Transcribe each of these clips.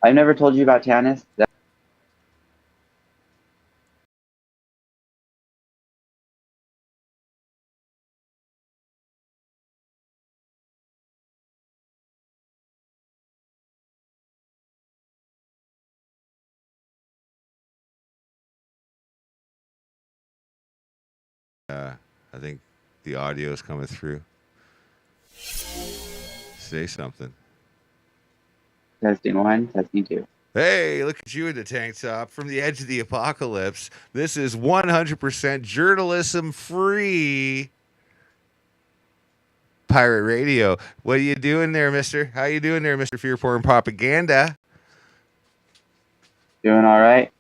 I've never told you about Tanis. I think the audio is coming through. Say something. Testing one, testing two. Hey, look at you in the tank top from the edge of the apocalypse. This is 100% journalism free pirate radio. What are you doing there, mister? How you doing there, Mr. Fear Porn Propaganda? Doing all right.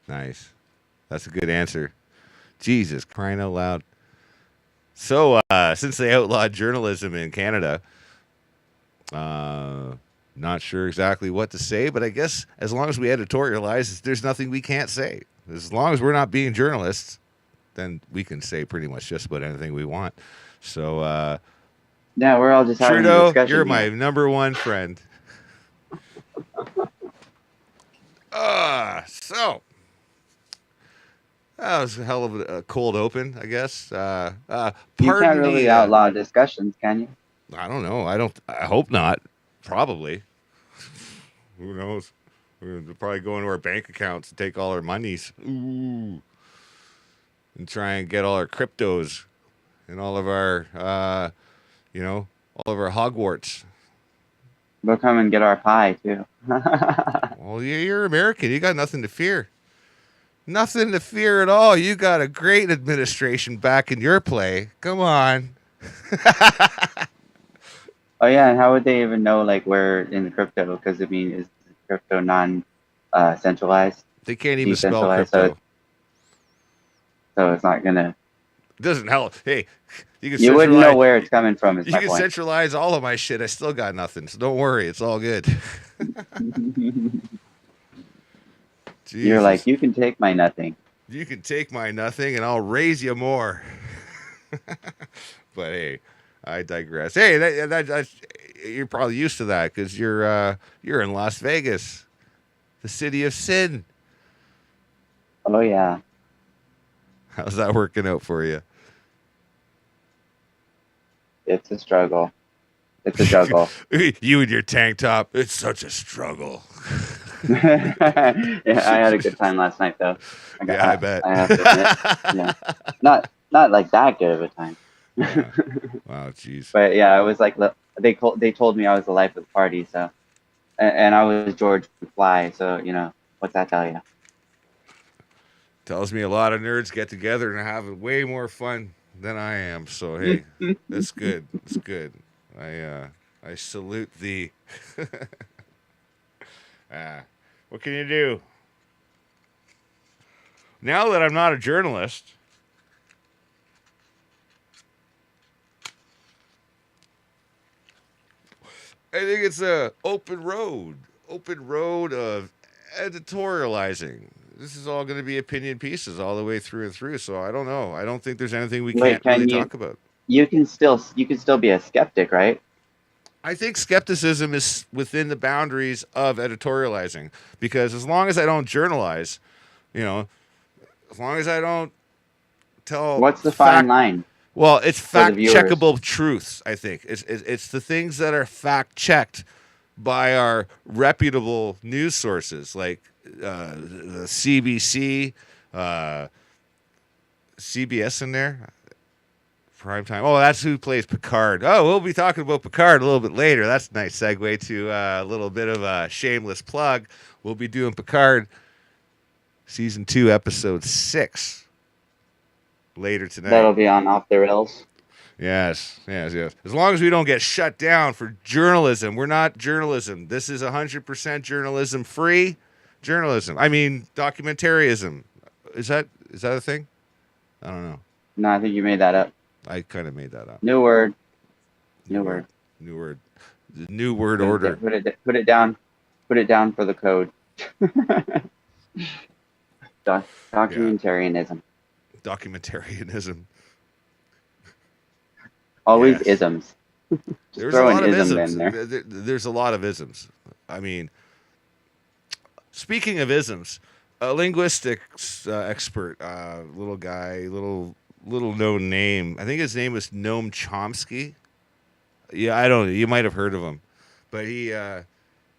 Nice. That's a good answer. Jesus, crying out loud. So, since they outlawed journalism in Canada, not sure exactly what to say, but I guess as long as we editorialize, there's nothing we can't say. As long as we're not being journalists, then we can say pretty much just about anything we want. So, Yeah, we're all just having a Trudeau, discussion. you're my number one friend. So that was a hell of a cold open, I guess. You can't really outlaw discussions, can you? I don't know. I hope not. Probably. Who knows? We're probably go into our bank accounts and take all our monies. Ooh. And try and get all our cryptos and all of our, all of our Hogwarts. They'll come and get our pie, too. Well, you're American. You got nothing to fear. Nothing to fear at all. You got a great administration back in your play. Come on. Oh, yeah, and how would they even know, like, where in the crypto? Because, I mean, is crypto non-centralized? They can't even spell crypto. So it's not going to... Doesn't help. Hey, you wouldn't know where it's coming from. You can centralize all of my shit. I still got nothing. So don't worry. It's all good. You're like, you can take my nothing. You can take my nothing and I'll raise you more. But hey, I digress. Hey, you're probably used to that because you're in Las Vegas, the city of sin. Oh, yeah. How's that working out for you? It's a struggle. It's a juggle. You and your tank top. It's such a struggle. Yeah, I had a good time last night, though. I bet. I have to admit. Yeah. Not like that good of a time. Yeah. Wow, jeez. But yeah, I was like, they told me I was the life of the party, so, and I was George McFly, so what's that tell you? Tells me a lot of nerds get together and have way more fun than I am. So hey, that's good. That's good. I salute thee. What can you do? Now that I'm not a journalist, I think it's a open road of editorializing. This is all going to be opinion pieces all the way through and through. So I don't know. I don't think there's anything we can't really talk about. You can still be a skeptic, right? I think skepticism is within the boundaries of editorializing because as long as I don't journalize, as long as I don't tell. What's the fine line? Well, it's fact checkable truths. I think it's the things that are fact checked by our reputable news sources like the CBC, CBS in there. Primetime. Oh, that's who plays Picard. Oh, we'll be talking about Picard a little bit later. That's a nice segue to a little bit of a shameless plug. We'll be doing Picard Season 2, Episode 6 later tonight. That'll be on Off the Rails. Yes. As long as we don't get shut down for journalism. We're not journalism. This is 100% journalism-free journalism. I mean, documentarianism. Is that a thing? I don't know. No, I think you made that up. I kind of made that up. New word. The new word order. Put it down. Put it down for the code. Documentarianism. Documentarianism. Always isms. There's a lot of isms in there. There's a lot of isms. I mean, Speaking of isms, a linguistics expert, little guy, little known name. I think his name was Noam Chomsky. Yeah, I don't know. You might have heard of him, but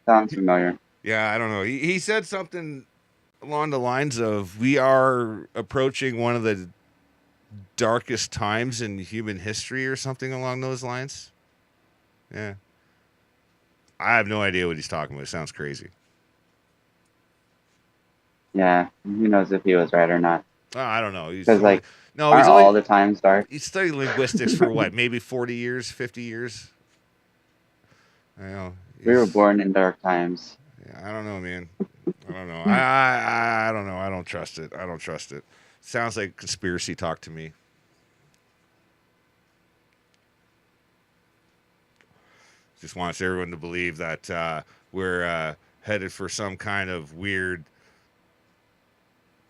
Sounds familiar. yeah, I don't know. He said something along the lines of, "We are approaching one of the darkest times in human history," or something along those lines. Yeah, I have no idea what he's talking about. It sounds crazy. Yeah, who knows if he was right or not? Oh, I don't know. He's Because only like, no. He's aren't only all the times dark? he studied linguistics for what? Maybe 40 years, 50 years. I know. We were He's. born in dark times. Yeah, I don't know, man. I don't know. I don't know. I don't trust it. I don't trust it. Sounds like conspiracy talk to me. Just wants everyone to believe that we're headed for some kind of weird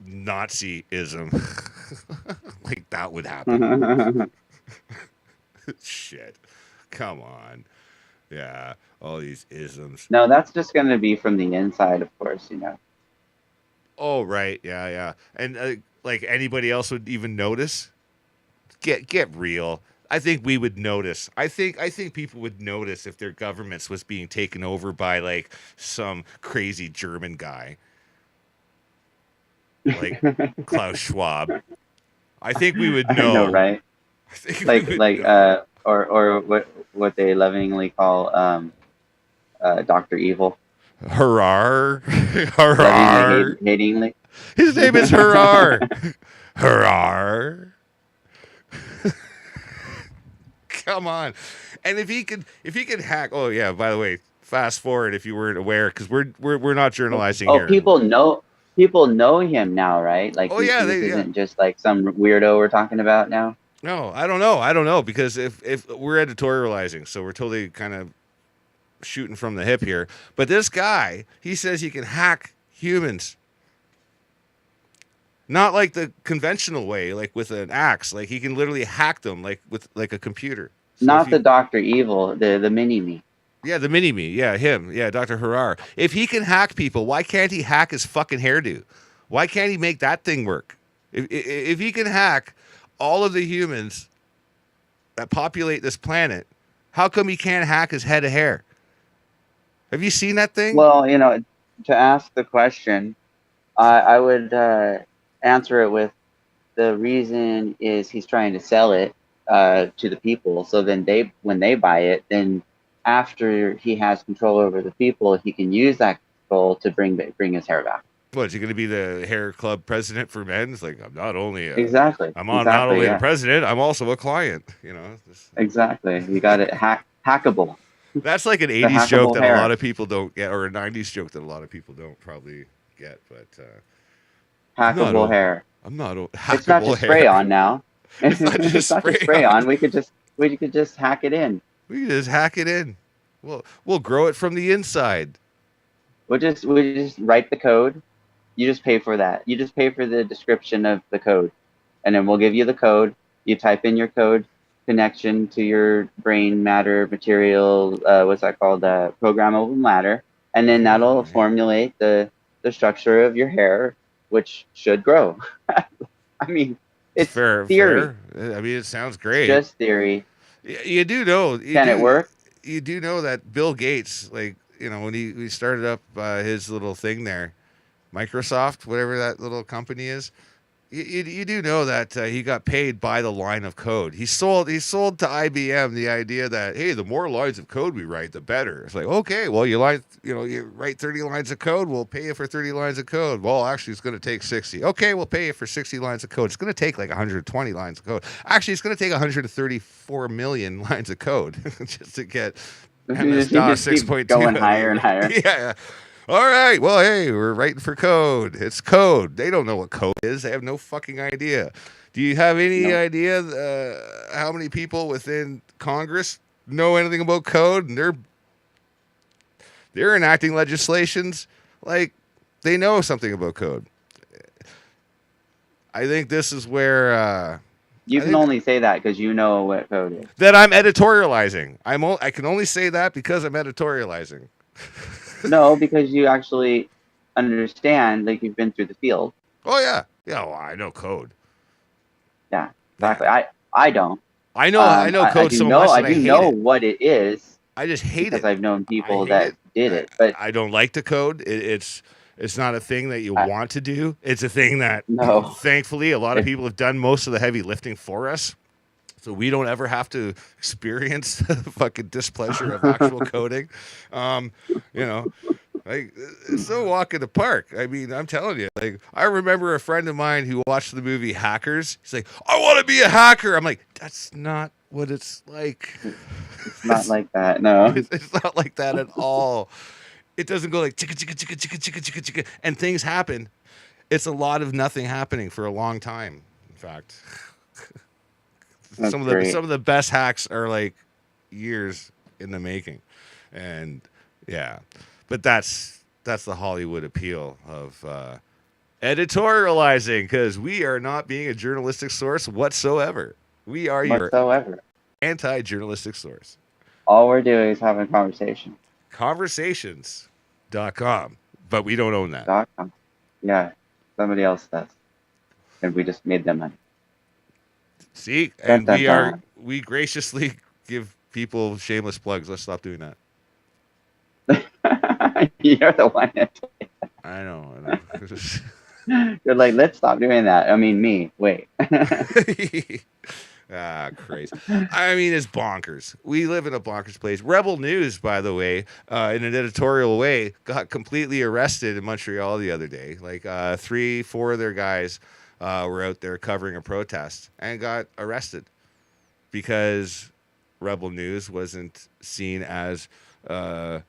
Nazism. Like that would happen. Shit. Come on. Yeah. All these isms. No, that's just going to be from the inside, of course, you know. Oh, right. Yeah, yeah. And like anybody else would even notice? Get real. I think we would notice. I think people would notice if their governments was being taken over by like some crazy German guy like Klaus Schwab. I think we would I know, know. right? I think we Like, would like, know. or what they lovingly call Doctor Evil, Hurrah. lovingly Hurrah. hatingly. His name is Hurrah. Hurrah. Come on. And if he could hack, oh yeah, by the way, fast forward if you weren't aware, because we're not journalizing Oh, here. people know him now, right? Like Oh yeah, this yeah. isn't just like some weirdo we're talking about now. No, I don't know. I don't know because if we're editorializing, so we're totally kind of shooting from the hip here. But this guy, he says he can hack humans. Not like the conventional way, like with an axe. Like he can literally hack them like with like a computer. So if Not you the Doctor Evil, the mini me. yeah, the mini me. Yeah, him. Yeah, Dr. Harar. If he can hack people, why can't he hack his fucking hairdo? Why can't he make that thing work? If he can hack all of the humans that populate this planet, how come he can't hack his head of hair? Have you seen that thing? Well, you know, to ask the question, I would answer it with the reason is he's trying to sell it to the people. So then when they buy it, then after he has control over the people, he can use that control to bring his hair back. What, is he going to be the hair club president for men? It's like, Exactly. I'm not Exactly. only the Yeah. president, I'm also a client. You know, Exactly. You got it hackable. that's like an The '80s joke hackable that a lot hair. of people don't get, or a '90s joke that a lot of people don't probably get. But I'm not Hackable old. hair. I'm not old. It's not Hackable just spray hair. on now. It's not It's just not just spray spray on. on. We could just hack it in. We can just hack it in. We'll grow it from the inside. We just write the code. You just pay for that. You just pay for the description of the code, and then we'll give you the code. You type in your code connection to your brain matter material. What's that called? Programmable matter, and then that'll Oh, yeah. formulate the structure of your hair, which should grow. I mean, it's Fair, theory. fair. I mean, it sounds It's great. just theory. You do know, Can it work? you do know that Bill Gates, like when he started up his little thing there, Microsoft, whatever that little company is. You do know that he got paid by the line of code. He sold to IBM the idea that, hey, the more lines of code we write, the better. It's like, okay, well, you write 30 lines of code, we'll pay you for 30 lines of code. Well, actually, it's going to take 60. Okay, we'll pay you for 60 lines of code. It's going to take like 120 lines of code. Actually, it's going to take 134 million lines of code just to get You MS-DOS just keep 6.2. going higher and higher. Yeah. All right. Well, hey, we're writing for code. It's code. They don't know what code is. They have no fucking idea. Do you have any No. idea how many people within Congress know anything about code? And they're enacting legislations like they know something about code. I think this is where You I can think only say that because you know what code is. that I'm editorializing. I can only say that because I'm editorializing. No, because you actually understand, like you've been through the field. Oh yeah, yeah. Well, I know code. Yeah, Yeah, exactly. I don't. I know I code do so know much I that I do hate know it. what it is I just hate because it. I've known I people hate that it. did it. But I don't like to code. It's not a thing that you I, want to do. It's a thing that, no, thankfully, a lot of it, people have done most of the heavy lifting for us. So we don't ever have to experience the fucking displeasure of actual coding. Um, you know, like it's so walk in the park. I mean, I'm telling you. Like, I remember a friend of mine who watched the movie Hackers. He's like, "I want to be a hacker." I'm like, "That's not what it's like. it's not like that. No, It's not like that at all. It doesn't go like chicka chicka chicka chicka chicka chicka chicka, and things happen. It's a lot of nothing happening for a long time. In fact, that's great. some of the best hacks are like years in the making, and yeah, but that's the Hollywood appeal of editorializing, because we are not being a journalistic source whatsoever. We are your Whatsoever. anti-journalistic source. All we're doing is having a conversation. Conversations.com, but we don't own that. .com. Yeah, somebody else does, and we just made them money. See, Dun, and dun, dun. we graciously give people shameless plugs. Let's stop doing that. You're the one. I know. I You're like, let's stop doing that. I mean, me. Wait. know. Ah, crazy. I mean, it's bonkers. We live in a bonkers place. Rebel News, by the way, in an editorial way, got completely arrested in Montreal the other day. Like 3, 4 of their guys were out there covering a protest and got arrested because Rebel News wasn't seen as a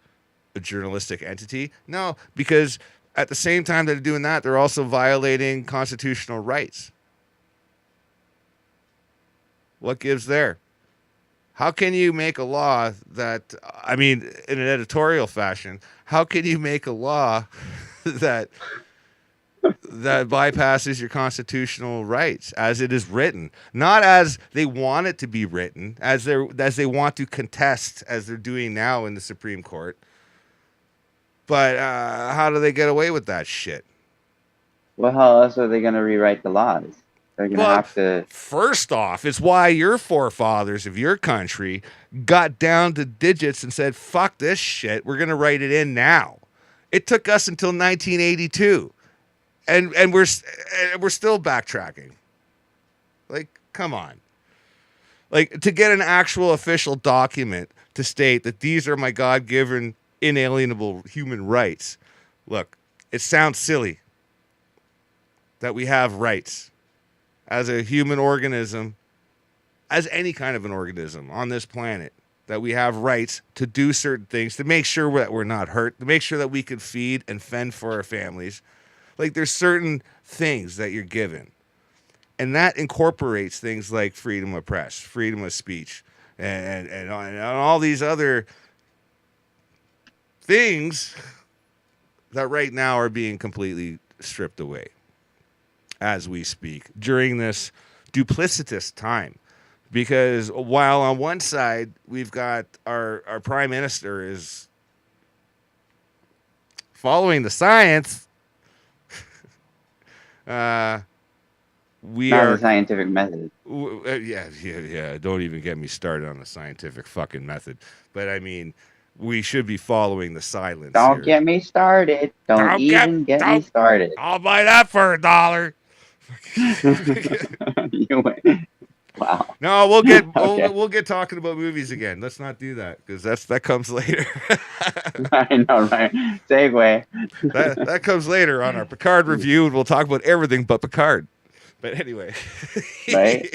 journalistic entity. No, because at the same time that they're doing that, they're also violating constitutional rights. What gives there? How can you make a law that, I mean, in an editorial fashion, how can you make a law that bypasses your constitutional rights as it is written, not as they want it to be written, as they want to contest as they're doing now in the Supreme Court? But how do they get away with that shit? Well, how else are they going to rewrite the laws? They're going to Well, have to. first off, it's why your forefathers of your country got down to digits and said, fuck this shit. We're going to write it in now. It took us until 1982. And we're still backtracking. Like, come on. Like, to get an actual official document to state that these are my God-given inalienable human rights. Look, it sounds silly that we have rights as a human organism, as any kind of an organism on this planet, that we have rights to do certain things, to make sure that we're not hurt, to make sure that we can feed and fend for our families. Like, there's certain things that you're given. And that incorporates things like freedom of press, freedom of speech, and all these other things that right now are being completely stripped away as we speak during this duplicitous time. Because while on one side we've got our prime minister is following the science, we Not are the scientific method. yeah. Don't even get me started on the scientific fucking method. But I mean, we should be following the silence Don't here. get me started. Don't even get me started. I'll buy that for $1. You went. Wow. No, Okay. we'll get talking about movies again. Let's not do that because that comes later. I know, right? Segue. that comes later on our Picard review, and we'll talk about everything but Picard. But anyway, Right?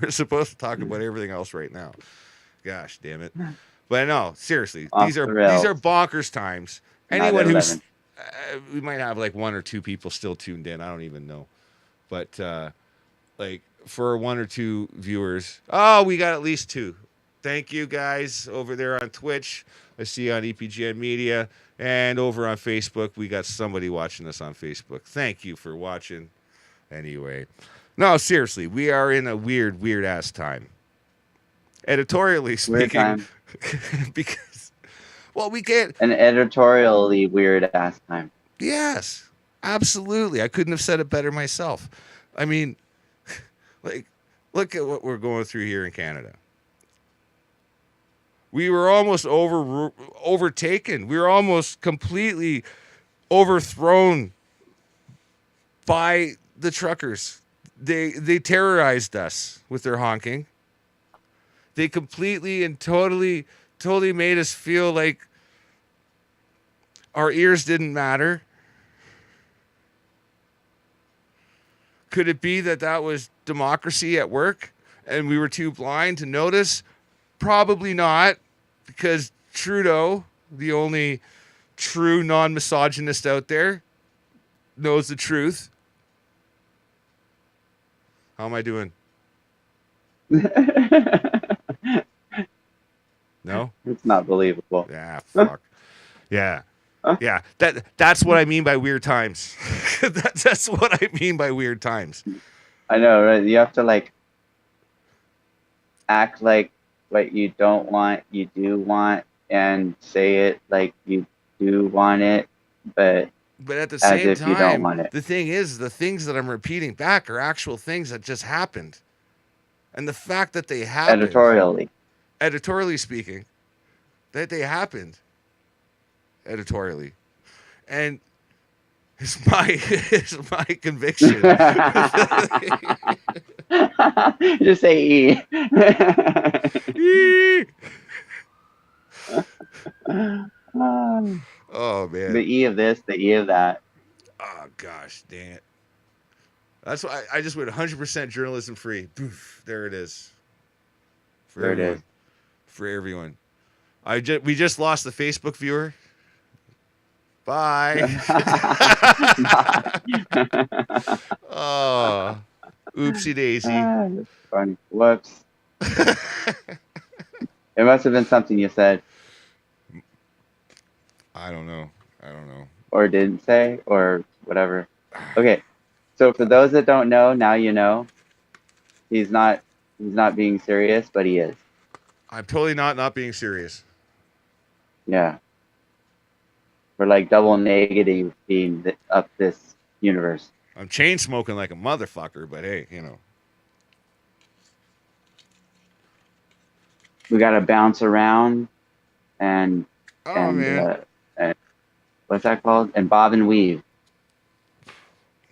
we're supposed to talk about everything else right now. Gosh damn it! But no, seriously, Off these the are rails. bonkers times. Not Anyone at who's 11. we might have like 1 or 2 people still tuned in. I don't even know, but like for 1 or 2 viewers, oh, we got at least 2. Thank you guys over there on Twitch. I see on EPGN Media and over on Facebook. We got somebody watching us on Facebook. Thank you for watching. Anyway, no, seriously, we are in a weird ass time. Editorially Weird speaking, time. because, well, we can't. An editorially weird ass time. Yes, absolutely. I couldn't have said it better myself. I mean, like, look at what we're going through here in Canada. We were almost overtaken. We were almost completely overthrown by the truckers. They terrorized us with their honking. They completely and totally made us feel like our ears didn't matter. Could it be that that was democracy at work and we were too blind to notice? Probably not, because Trudeau, the only true non-misogynist out there, knows the truth. How am I doing? No? It's not believable. Yeah, fuck. Yeah. Yeah. That's what I mean by weird times. That's what I mean by weird times. I know, right? You have to like act like what you don't want, you do want, and say it like you do want it, but at the as same if you don't time, want it. the thing is, the things that I'm repeating back are actual things that just happened. And the fact that they happened, editorially speaking, that they happened editorially. And it's my conviction. Just say E. Oh man. The E of this, the E of that. Oh gosh, dang it. That's why I just went 100% journalism free. Poof, there it is. For There everyone. it is. For everyone. We just lost the Facebook viewer. Bye. Oh, oopsie daisy. That's funny. Whoops. It must have been something you said I don't know. or didn't say or whatever. Okay. So for those that don't know, now you know. He's not being serious, but he is. I'm totally not being serious. Yeah. We're like double negative being up this universe. I'm chain smoking like a motherfucker, but hey, We got to bounce around and man. And what's that called? And bob and weave.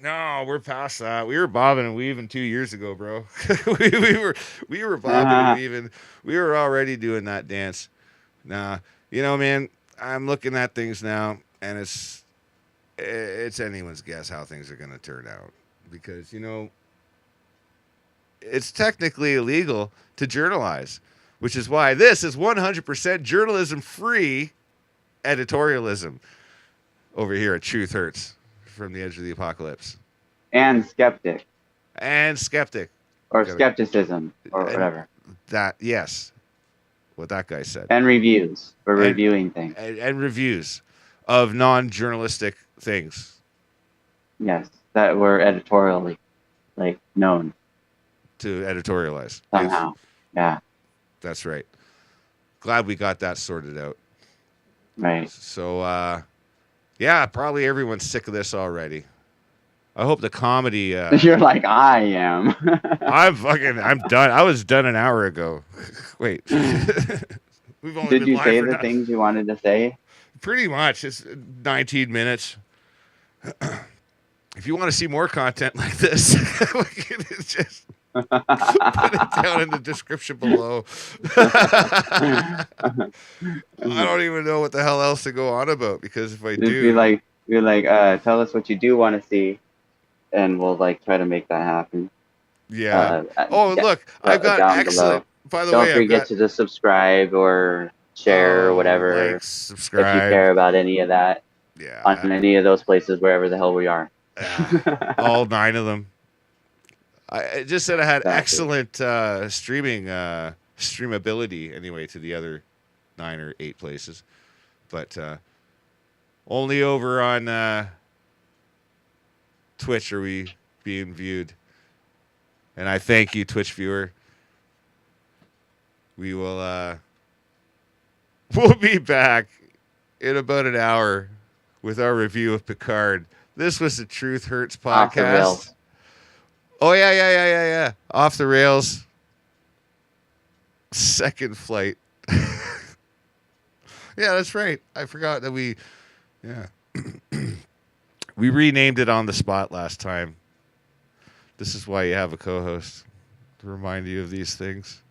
No, we're past that. We were bobbing and weaving 2 years ago, bro. we were bobbing and weaving. We were already doing that dance. Nah, man, I'm looking at things now, and it's anyone's guess how things are gonna turn out because it's technically illegal to journalize, which is why this is 100% journalism-free editorialism over here at Truth Hurts from the Edge of the Apocalypse. And skeptic. Or skepticism or whatever. That, yes, what that guy said. And reviews. We're reviewing things. And reviews of non-journalistic things. Yes, that were editorially, known. To editorialize. Somehow. Yes. Yeah. That's right. Glad we got that sorted out. Right. So, yeah, probably everyone's sick of this already. I hope the comedy. You're like, I am. I'm done. I was done an hour ago. Wait. We've only Did been you live say for the things you wanted to say? Pretty much. It's 19 minutes. If you want to see more content like this, just put it down in the description below. I don't even know what the hell else to go on about because if I do, be like, tell us what you do want to see, and we'll try to make that happen. Yeah. Look, I've got excellent. By the way, don't forget to just subscribe or share or whatever. Like, subscribe if you care about any of that. Yeah. On any of those places, wherever the hell we are. All 9 of them. I just said I had excellent streamability anyway to the other 9 or 8 places, but only over on Twitch are we being viewed. And I thank you, Twitch viewer. We will we'll be back in about an hour with our review of Picard. This was the Truth Hurts Off the podcast. rails. Oh, yeah. Off the rails. Second flight. Yeah, that's right. I forgot that we renamed it on the spot last time. This is why you have a co-host to remind you of these things.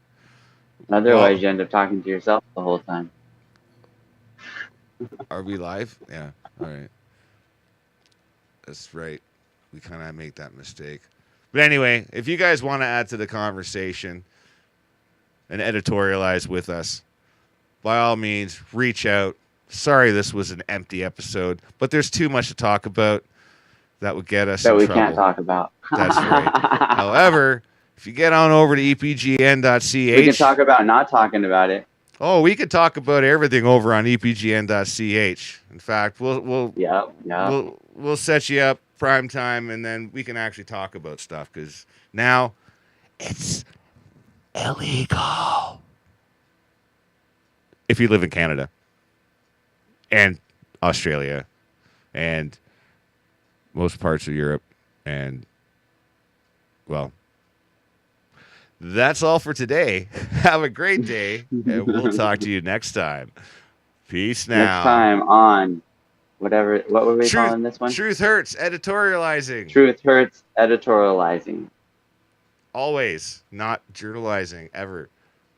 Otherwise, you end up talking to yourself the whole time. Are we live? Yeah. All right. That's right. We kind of make that mistake. But anyway, if you guys want to add to the conversation and editorialize with us, by all means, reach out. Sorry this was an empty episode, but there's too much to talk about that would get us That in we trouble. can't talk about. That's right. However, if you get on over to EPGN.ch, we can talk about not talking about it. Oh, we could talk about everything over on EPGN.ch. In fact, we'll set you up prime time, and then we can actually talk about stuff because now it's illegal if you live in Canada and Australia and most parts of Europe. And well, that's all for today. Have a great day, and we'll talk to you next time. Peace now. Next time on what were we calling this one? Truth Hurts, editorializing. Truth Hurts, editorializing. Always, not journalizing, ever.